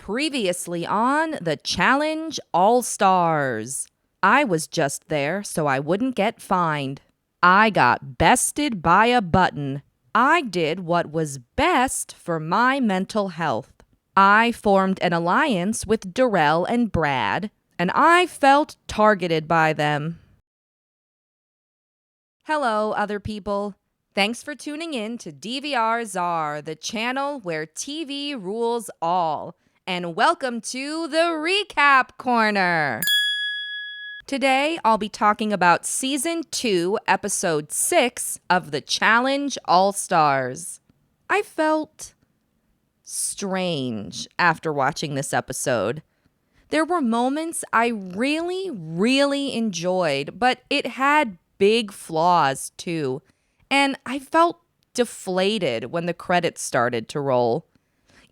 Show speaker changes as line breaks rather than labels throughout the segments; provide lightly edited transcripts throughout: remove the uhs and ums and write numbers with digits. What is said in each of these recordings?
Previously on the Challenge All-Stars. I was just there so I wouldn't get fined. I got bested by a button. I did what was best for my mental health. I formed an alliance with Darnell and Brad, and I felt targeted by them. Hello, other people. Thanks for tuning in to DVR Czar, the channel where TV rules all. And welcome to the Recap Corner. Today, I'll be talking about Season 2, Episode 6 of the Challenge All-Stars. I felt strange after watching this episode. There were moments I really enjoyed, but it had big flaws too. And I felt deflated when the credits started to roll.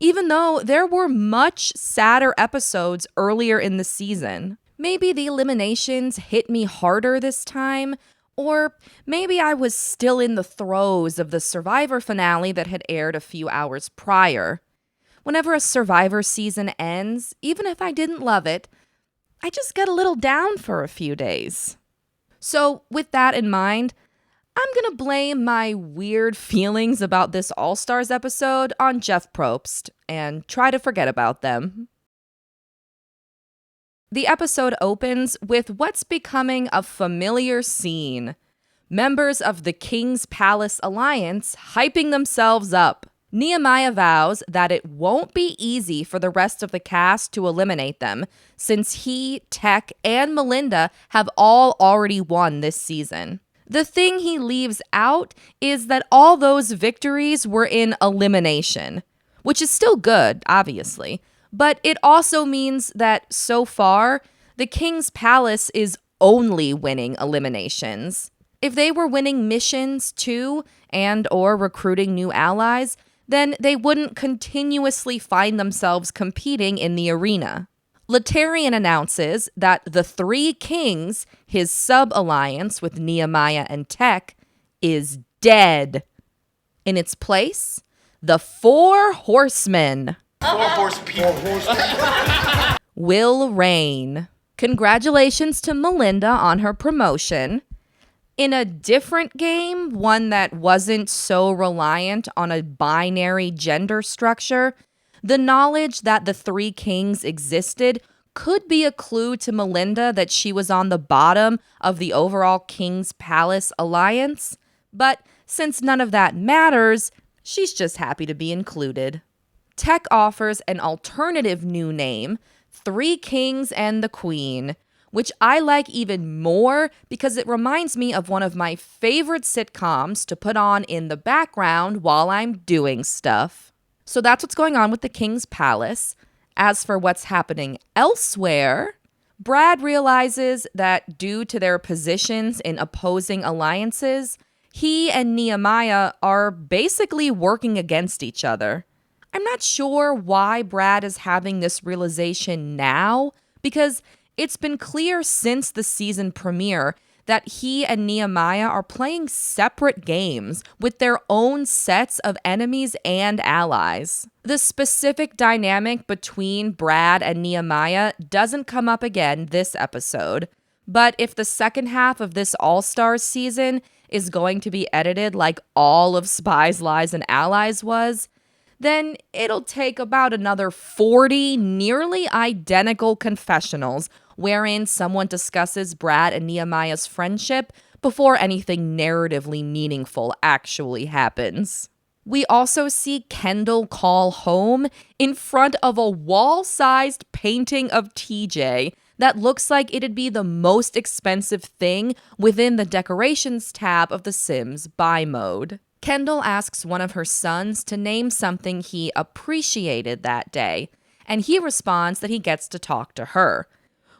Even though there were much sadder episodes earlier in the season. Maybe the eliminations hit me harder this time, or maybe I was still in the throes of the Survivor finale that had aired a few hours prior. Whenever a Survivor season ends, even if I didn't love it, I just get a little down for a few days. So with that in mind, I'm going to blame my weird feelings about this All-Stars episode on Jeff Probst and try to forget about them. The episode opens with what's becoming a familiar scene. Members of the King's Palace Alliance hyping themselves up. Nehemiah vows that it won't be easy for the rest of the cast to eliminate them, since he, Tech, and Melinda have all already won this season. The thing he leaves out is that all those victories were in elimination, which is still good, obviously, but it also means that so far, the King's Palace is only winning eliminations. If they were winning missions too, and or recruiting new allies, then they wouldn't continuously find themselves competing in the arena. Laterrian announces that the Three Kings, his sub-alliance with Nehemiah and Tech, is dead. In its place, the Four Horsemen will reign. Congratulations to Melinda on her promotion. In a different game, one that wasn't so reliant on a binary gender structure, the knowledge that the Three Kings existed could be a clue to Melinda that she was on the bottom of the overall King's Palace alliance. But since none of that matters, she's just happy to be included. Tech offers an alternative new name, Three Kings and the Queen, which I like even more because it reminds me of one of my favorite sitcoms to put on in the background while I'm doing stuff. So that's what's going on with the King's Palace. As for what's happening elsewhere, Brad realizes that due to their positions in opposing alliances, he and Nehemiah are basically working against each other. I'm not sure why Brad is having this realization now, because it's been clear since the season premiere that he and Nehemiah are playing separate games with their own sets of enemies and allies. The specific dynamic between Brad and Nehemiah doesn't come up again this episode, but if the second half of this All-Stars season is going to be edited like all of Spies, Lies, and Allies was, then it'll take about another 40 nearly identical confessionals wherein someone discusses Brad and Nehemiah's friendship before anything narratively meaningful actually happens. We also see Kendal call home in front of a wall-sized painting of TJ that looks like it'd be the most expensive thing within the decorations tab of The Sims buy mode. Kendal asks one of her sons to name something he appreciated that day, and he responds that he gets to talk to her,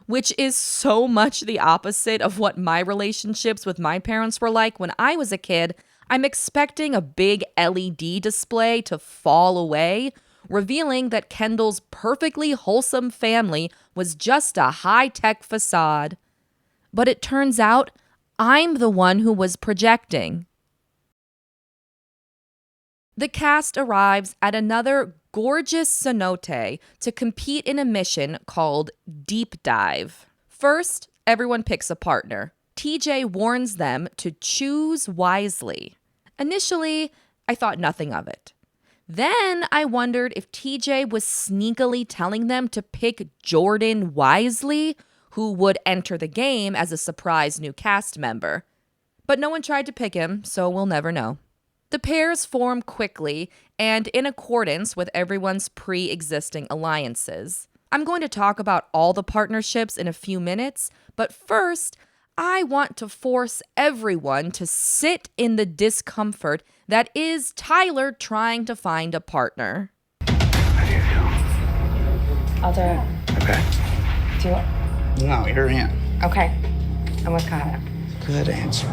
which is so much the opposite of what my relationships with my parents were like when I was a kid. I'm expecting a big LED display to fall away, revealing that Kendal's perfectly wholesome family was just a high-tech facade. But it turns out I'm the one who was projecting. The cast arrives at another gorgeous cenote to compete in a mission called Deep Dive. First, everyone picks a partner. TJ warns them to choose wisely. Initially, I thought nothing of it. Then I wondered if TJ was sneakily telling them to pick Jordan wisely, who would enter the game as a surprise new cast member. But no one tried to pick him, so we'll never know. The pairs form quickly and in accordance with everyone's pre-existing alliances. I'm going to talk about all the partnerships in a few minutes, but first, I want to force everyone to sit in the discomfort that is Tyler trying to find a partner.
How do you feel?
I'll do it.
Okay.
Do you?
No, you're in.
Okay. I'm with Kyle.
Good answer.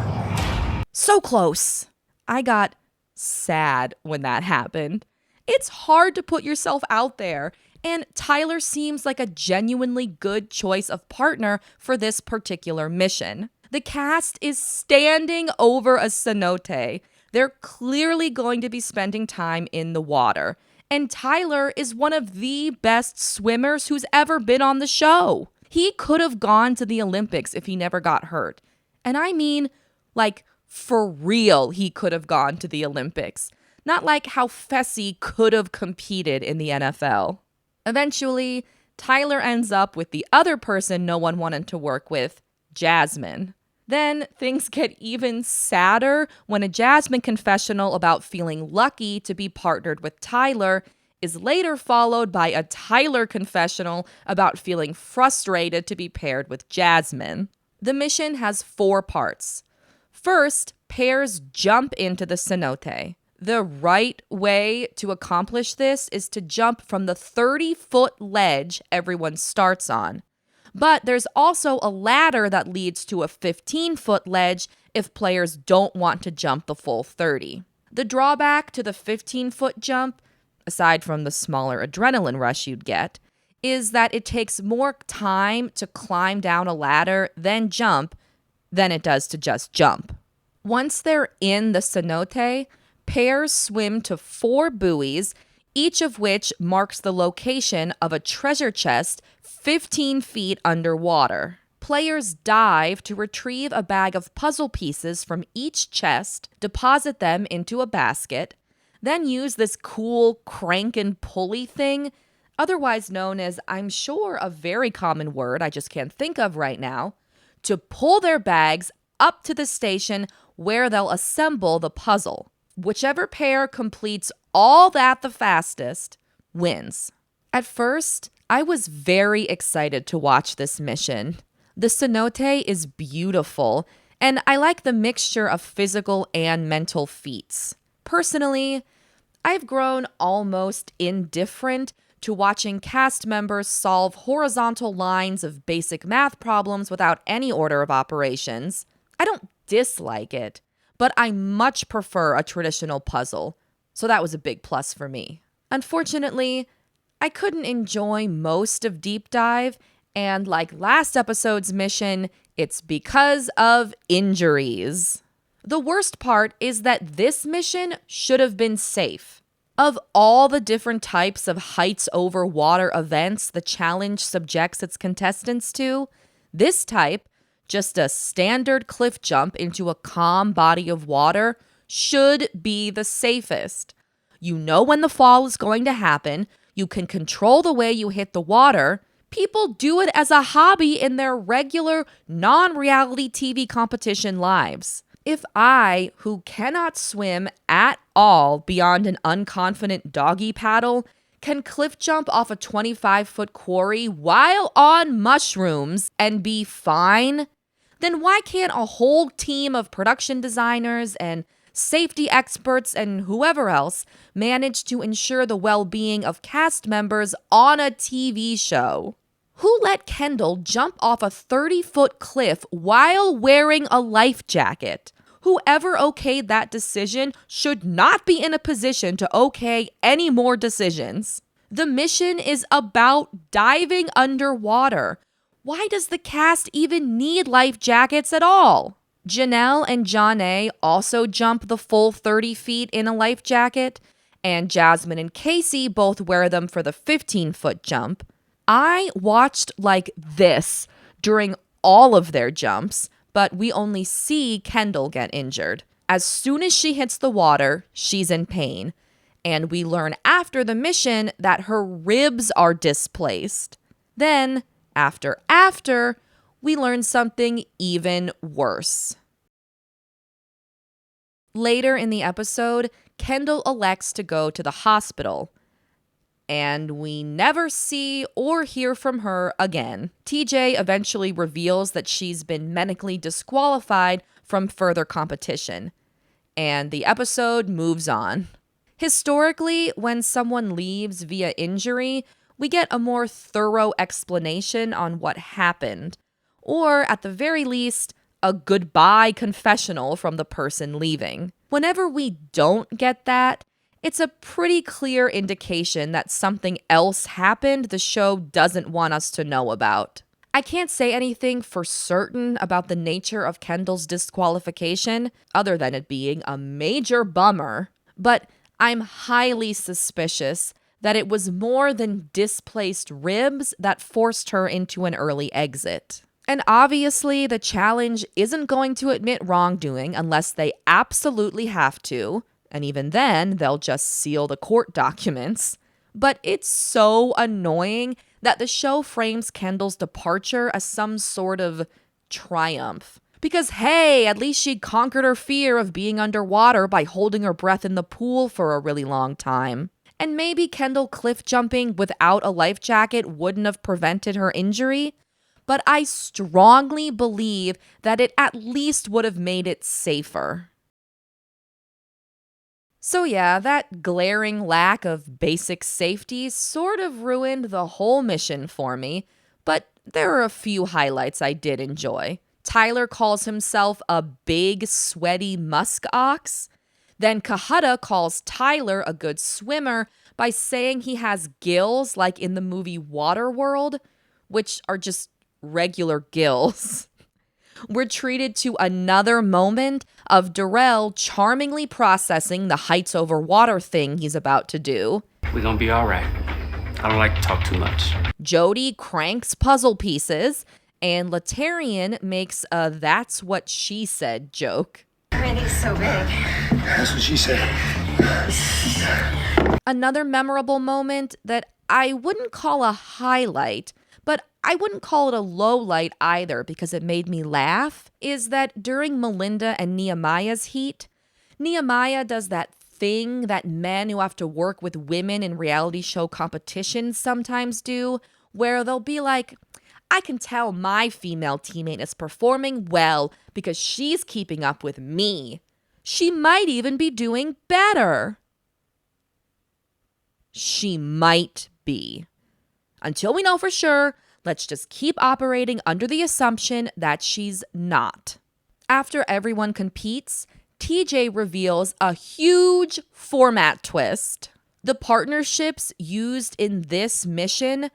So close. I got sad when that happened. It's hard to put yourself out there, and Tyler seems like a genuinely good choice of partner for this particular mission. The cast is standing over a cenote. They're clearly going to be spending time in the water, and Tyler is one of the best swimmers who's ever been on the show. He could have gone to the Olympics if he never got hurt. And I mean, like, for real, he could have gone to the Olympics. Not like how Fessy could have competed in the NFL. Eventually, Tyler ends up with the other person no one wanted to work with, Jasmine. Then things get even sadder when a Jasmine confessional about feeling lucky to be partnered with Tyler is later followed by a Tyler confessional about feeling frustrated to be paired with Jasmine. The mission has 4 parts. First, pairs jump into the cenote. The right way to accomplish this is to jump from the 30-foot ledge everyone starts on. But there's also a ladder that leads to a 15-foot ledge if players don't want to jump the full 30. The drawback to the 15-foot jump, aside from the smaller adrenaline rush you'd get, is that it takes more time to climb down a ladder then jump than it does to just jump. Once they're in the cenote, pairs swim to 4 buoys, each of which marks the location of a treasure chest 15 feet underwater. Players dive to retrieve a bag of puzzle pieces from each chest, deposit them into a basket, then use this cool crank and pulley thing, otherwise known as, I'm sure, a very common word I just can't think of right now, to pull their bags up to the station where they'll assemble the puzzle. Whichever pair completes all that the fastest wins. At first, I was very excited to watch this mission. The cenote is beautiful, and I like the mixture of physical and mental feats. Personally, I've grown almost indifferent to watching cast members solve horizontal lines of basic math problems without any order of operations. I don't dislike it, but I much prefer a traditional puzzle, so that was a big plus for me. Unfortunately, I couldn't enjoy most of Deep Dive, and like last episode's mission, it's because of injuries. The worst part is that this mission should have been safe. Of all the different types of heights over water events the challenge subjects its contestants to, this type, just a standard cliff jump into a calm body of water, should be the safest. You know when the fall is going to happen, you can control the way you hit the water. People do it as a hobby in their regular, non-reality TV competition lives. If I, who cannot swim at all beyond an unconfident doggy paddle, can cliff jump off a 25-foot quarry while on mushrooms and be fine, then why can't a whole team of production designers and safety experts and whoever else manage to ensure the well-being of cast members on a TV show? Who let Kendal jump off a 30-foot cliff while wearing a life jacket? Whoever okayed that decision should not be in a position to okay any more decisions. The mission is about diving underwater. Why does the cast even need life jackets at all? Janelle and John A. also jump the full 30 feet in a life jacket, and Jasmine and Casey both wear them for the 15-foot jump. I watched like this during all of their jumps, but we only see Kendal get injured. As soon as she hits the water, she's in pain. And we learn after the mission that her ribs are displaced. Then, after, we learn something even worse. Later in the episode, Kendal elects to go to the hospital. And we never see or hear from her again. TJ eventually reveals that she's been medically disqualified from further competition. And the episode moves on. Historically, when someone leaves via injury, we get a more thorough explanation on what happened. Or, at the very least, a goodbye confessional from the person leaving. Whenever we don't get that, it's a pretty clear indication that something else happened the show doesn't want us to know about. I can't say anything for certain about the nature of Kendal's disqualification, other than it being a major bummer, but I'm highly suspicious that it was more than displaced ribs that forced her into an early exit. And obviously, the challenge isn't going to admit wrongdoing unless they absolutely have to, and even then, they'll just seal the court documents. But it's so annoying that the show frames Kendal's departure as some sort of triumph. Because, hey, at least she conquered her fear of being underwater by holding her breath in the pool for a really long time. And maybe Kendal cliff jumping without a life jacket wouldn't have prevented her injury, but I strongly believe that it at least would have made it safer. So yeah, that glaring lack of basic safety sort of ruined the whole mission for me, but there are a few highlights I did enjoy. Tyler calls himself a big, sweaty musk ox. Then Kahutta calls Tyler a good swimmer by saying he has gills like in the movie Waterworld, which are just regular gills. We're treated to another moment of Darnell charmingly processing the heights over water thing he's about to do.
We're gonna be all right. I don't like to talk too much.
Jody cranks puzzle pieces, and Laterrian makes a "that's what she said" joke.
Randy's so big.
That's what she said.
Another memorable moment that I wouldn't call a highlight, but I wouldn't call it a low light either because it made me laugh, is that during Melinda and Nehemiah's heat, Nehemiah does that thing that men who have to work with women in reality show competitions sometimes do, where they'll be like, I can tell my female teammate is performing well because she's keeping up with me. She might even be doing better. She might be. Until we know for sure, let's just keep operating under the assumption that she's not. After everyone competes, TJ reveals a huge format twist. The partnerships used in this mission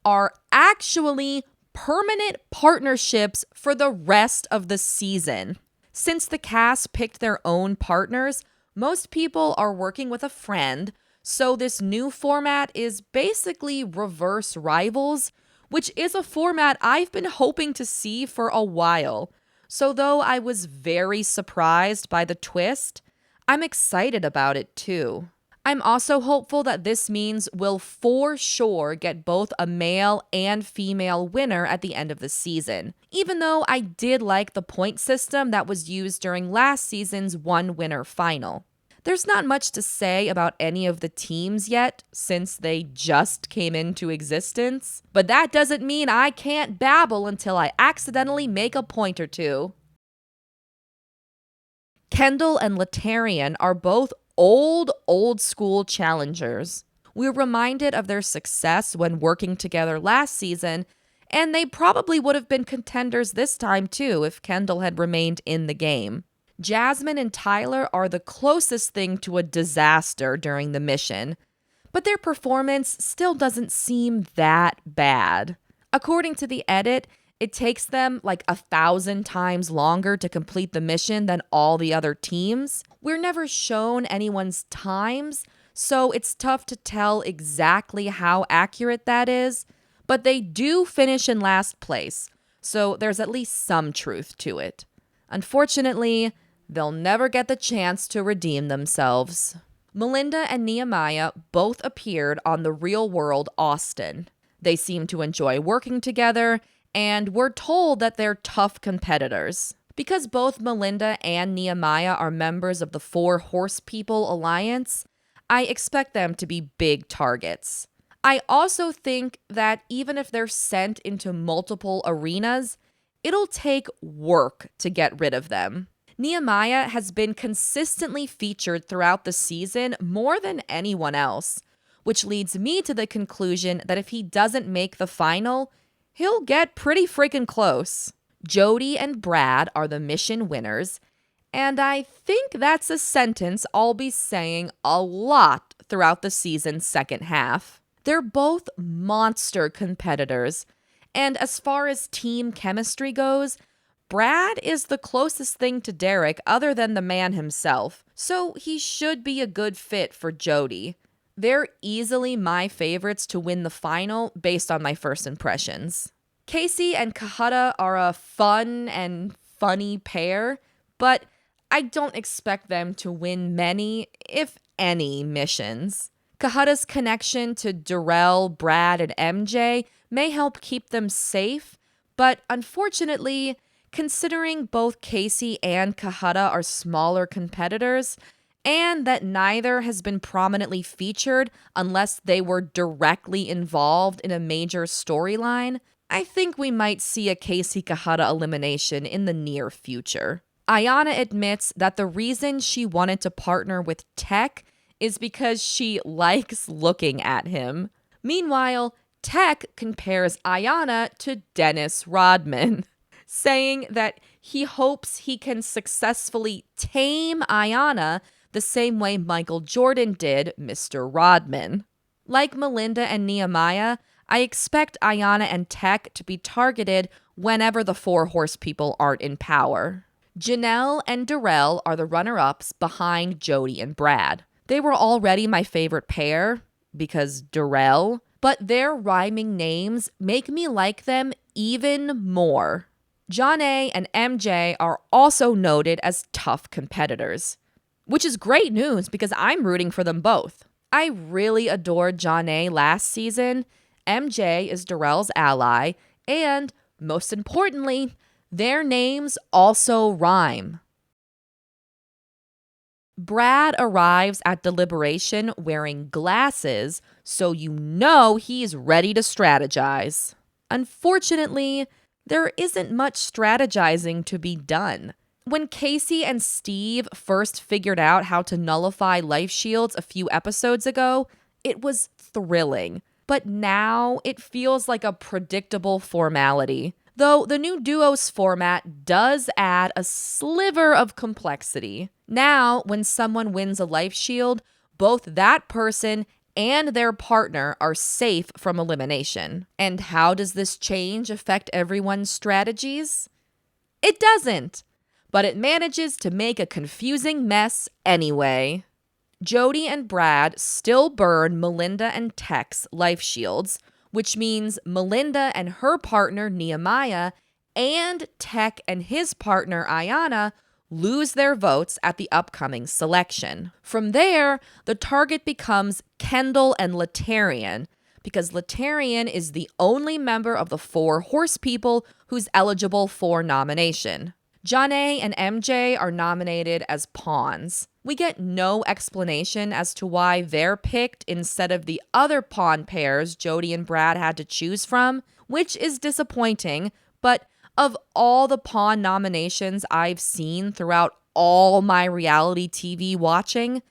are actually permanent partnerships for the rest of the season. Since the cast picked their own partners, most people are working with a friend, so this new format is basically reverse rivals, which is a format I've been hoping to see for a while. So though I was very surprised by the twist, I'm excited about it too. I'm also hopeful that this means we'll for sure get both a male and female winner at the end of the season, even though I did like the point system that was used during last season's one winner final. There's not much to say about any of the teams yet, since they just came into existence, but that doesn't mean I can't babble until I accidentally make a point or two. Kendal and Laterrian are both old school challengers. We're reminded of their success when working together last season, and they probably would have been contenders this time too if Kendal had remained in the game. Jasmine and Tyler are the closest thing to a disaster during the mission, but their performance still doesn't seem that bad. According to the edit, it takes them like 1,000 times longer to complete the mission than all the other teams. We're never shown anyone's times, so it's tough to tell exactly how accurate that is, but they do finish in last place, so there's at least some truth to it. Unfortunately, they'll never get the chance to redeem themselves. Melinda and Nehemiah both appeared on The Real World Austin. They seem to enjoy working together, and we're told that they're tough competitors. Because both Melinda and Nehemiah are members of the Four Horse People Alliance, I expect them to be big targets. I also think that even if they're sent into multiple arenas, it'll take work to get rid of them. Nehemiah has been consistently featured throughout the season more than anyone else, which leads me to the conclusion that if he doesn't make the final, he'll get pretty freaking close. Jody and Brad are the mission winners, and I think that's a sentence I'll be saying a lot throughout the season's second half. They're both monster competitors, and as far as team chemistry goes, Brad is the closest thing to Derek other than the man himself, so he should be a good fit for Jody. They're easily my favorites to win the final based on my first impressions. Casey and Kahata are a fun and funny pair, but I don't expect them to win many, if any, missions. Kahata's connection to Darrell, Brad, and MJ may help keep them safe, but unfortunately, considering both Casey and Kahata are smaller competitors, and that neither has been prominently featured unless they were directly involved in a major storyline, I think we might see a Casey Kahata elimination in the near future. Ayana admits that the reason she wanted to partner with Tech is because she likes looking at him. Meanwhile, Tech compares Ayana to Dennis Rodman, saying that he hopes he can successfully tame Ayana the same way Michael Jordan did Mr. Rodman. Like Melinda and Nehemiah, I expect Ayana and Tech to be targeted whenever the Four Horse People aren't in power. Janelle and Darrell are the runner-ups behind Jody and Brad. They were already my favorite pair, because Darrell, but their rhyming names make me like them even more. John A. and MJ are also noted as tough competitors, which is great news because I'm rooting for them both. I really adored John A. last season. MJ is Darrell's ally, and most importantly, their names also rhyme. Brad arrives at Deliberation wearing glasses, so you know he's ready to strategize. Unfortunately, there isn't much strategizing to be done. When Casey and Steve first figured out how to nullify life shields a few episodes ago, it was thrilling. But now it feels like a predictable formality. Though the new duos format does add a sliver of complexity. Now, when someone wins a life shield, both that person and their partner are safe from elimination. And how does this change affect everyone's strategies? It doesn't, but it manages to make a confusing mess anyway. Jody and Brad still burn Melinda and Tech's life shields, which means Melinda and her partner Nehemiah and Tech and his partner Ayana lose their votes at the upcoming selection. From there, the target becomes Kendal and Laterrian, because Laterrian is the only member of the Four Horse People who's eligible for nomination. John A. and MJ are nominated as pawns. We get no explanation as to why they're picked instead of the other pawn pairs Jody and Brad had to choose from, which is disappointing, but of all the pawn nominations I've seen throughout all my reality TV watching,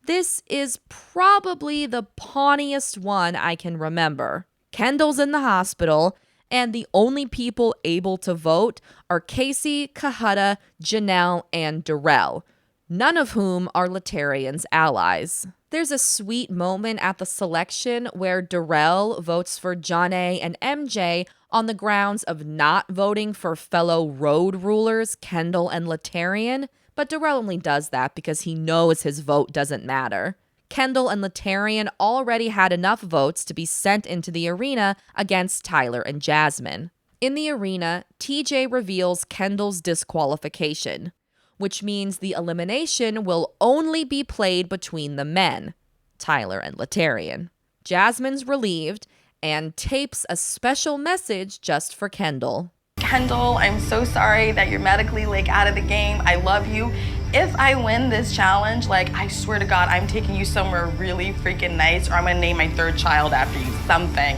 this is probably the pawniest one I can remember. Kendall's in the hospital, and the only people able to vote are Casey, Kahata, Janelle, and Darrell, none of whom are Laterrian's allies. There's a sweet moment at the selection where Darrell votes for John A. and MJ on the grounds of not voting for fellow road rulers Kendal and Laterrian, but Darrell only does that because he knows his vote doesn't matter. Kendal and Laterrian already had enough votes to be sent into the arena against Tyler and Jasmine. In the arena, TJ reveals Kendal's disqualification, which means the elimination will only be played between the men, Tyler and Laterrian. Jasmine's relieved and tapes a special message just for Kendal.
Kendal, I'm so sorry that you're medically out of the game. I love you. If I win this challenge, I swear to God, I'm taking you somewhere really freaking nice, or I'm gonna name my third child after you, something.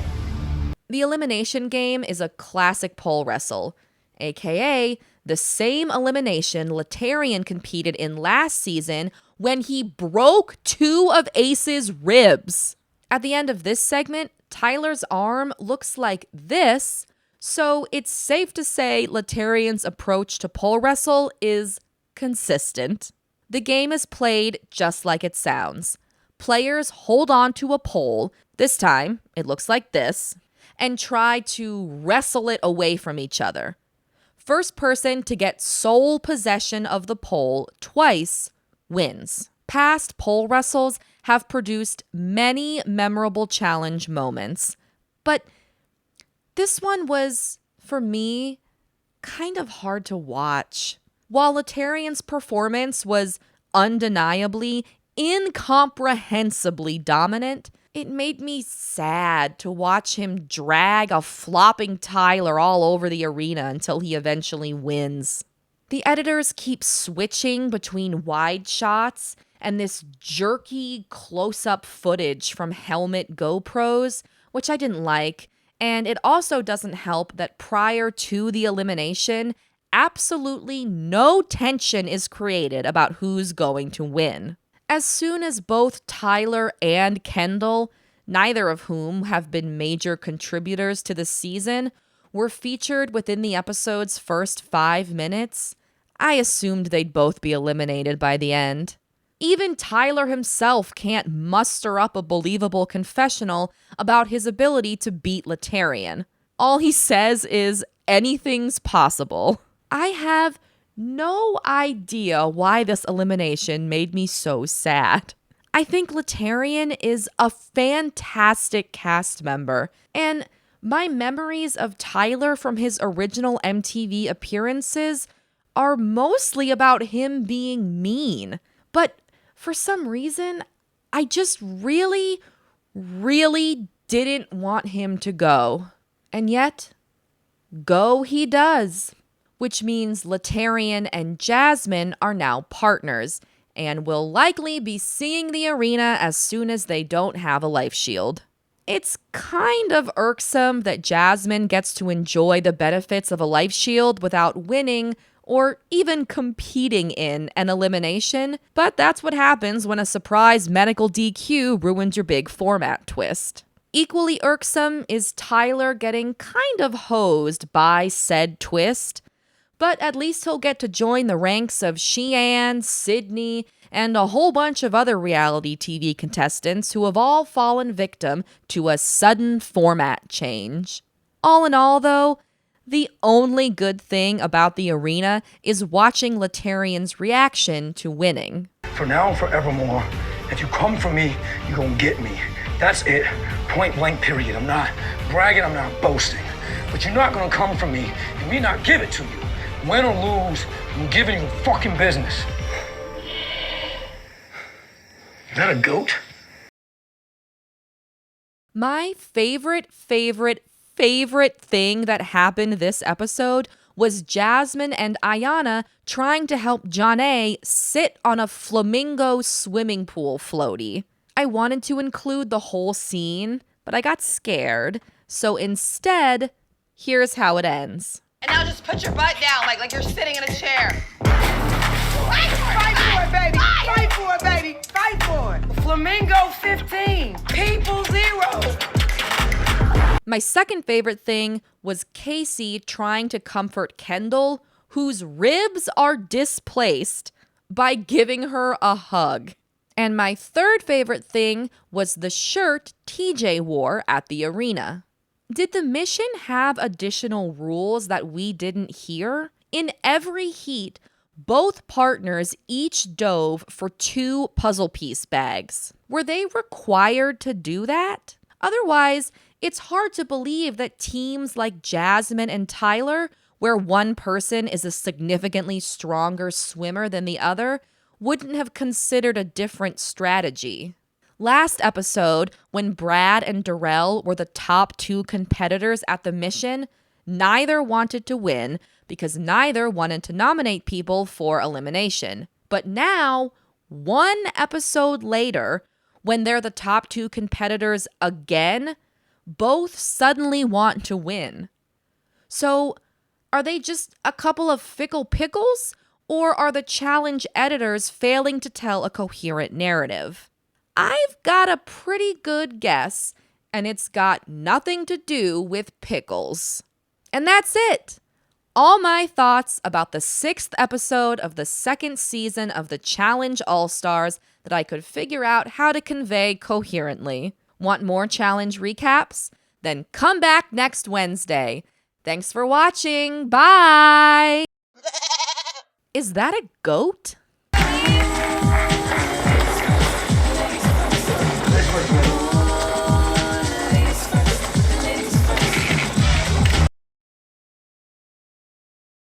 The elimination game is a classic pole wrestle, aka the same elimination Laterrian competed in last season when he broke 2 of Ace's ribs. At the end of this segment, Tyler's arm looks like this, so it's safe to say Laterrian's approach to pole wrestle is consistent. The game is played just like it sounds. Players hold on to a pole, this time it looks like this, and try to wrestle it away from each other. First person to get sole possession of the pole twice wins. Past pole wrestles have produced many memorable challenge moments, but this one was, for me, kind of hard to watch. While Laterrian's performance was undeniably, incomprehensibly dominant, it made me sad to watch him drag a flopping Tyler all over the arena until he eventually wins. The editors keep switching between wide shots and this jerky close-up footage from helmet GoPros, which I didn't like, and it also doesn't help that prior to the elimination, absolutely no tension is created about who's going to win. As soon as both Tyler and Kendal, neither of whom have been major contributors to the season, were featured within the episode's first 5 minutes, I assumed they'd both be eliminated by the end. Even Tyler himself can't muster up a believable confessional about his ability to beat Laterrian. All he says is, anything's possible. I have no idea why this elimination made me so sad. I think Laterrian is a fantastic cast member, and my memories of Tyler from his original MTV appearances are mostly about him being mean. But for some reason, I just really didn't want him to go. And yet, go he does. Which means Laterrian and Jasmine are now partners and will likely be seeing the arena as soon as they don't have a life shield. It's kind of irksome that Jasmine gets to enjoy the benefits of a life shield without winning or even competing in an elimination, but that's what happens when a surprise medical DQ ruins your big format twist. Equally irksome is Tyler getting kind of hosed by said twist, but at least he'll get to join the ranks of Sheehan, Sydney, and a whole bunch of other reality TV contestants who have all fallen victim to a sudden format change. All in all, though, the only good thing about the arena is watching Laterrian's reaction to winning.
For now and forevermore, if you come for me, you're gonna get me. That's it. Point blank, period. I'm not bragging, I'm not boasting. But you're not gonna come for me and me not give it to you. Win or lose, I'm giving you fucking business. Is that a goat?
My favorite thing that happened this episode was Jasmine and Ayanna trying to help Janae sit on a flamingo swimming pool floaty. I wanted to include the whole scene, but I got scared. So instead, here's how it ends.
And now just put your butt down like you're sitting in a chair.
Fight for it, baby. Fight for it, baby. Fight for it. Flamingo 15. People 0.
My second favorite thing was Casey trying to comfort Kendal, whose ribs are displaced, by giving her a hug. And my third favorite thing was the shirt TJ wore at the arena. Did the mission have additional rules that we didn't hear? In every heat, Both partners each dove for 2 puzzle piece bags. Were they required to do that? Otherwise, it's hard to believe that teams like Jasmine and Tyler, where one person is a significantly stronger swimmer than the other, wouldn't have considered a different strategy. Last episode, when Brad and Darnell were the top 2 competitors at the mission, neither wanted to win because neither wanted to nominate people for elimination. But now, 1 episode later, when they're the top 2 competitors again, both suddenly want to win. So, are they just a couple of fickle pickles? Or are the challenge editors failing to tell a coherent narrative? I've got a pretty good guess, and it's got nothing to do with pickles. And that's it. All my thoughts about the 6th episode of the 2nd season of the Challenge All-Stars that I could figure out how to convey coherently. Want more challenge recaps? Then come back next Wednesday. Thanks for watching. Bye! Is that a goat?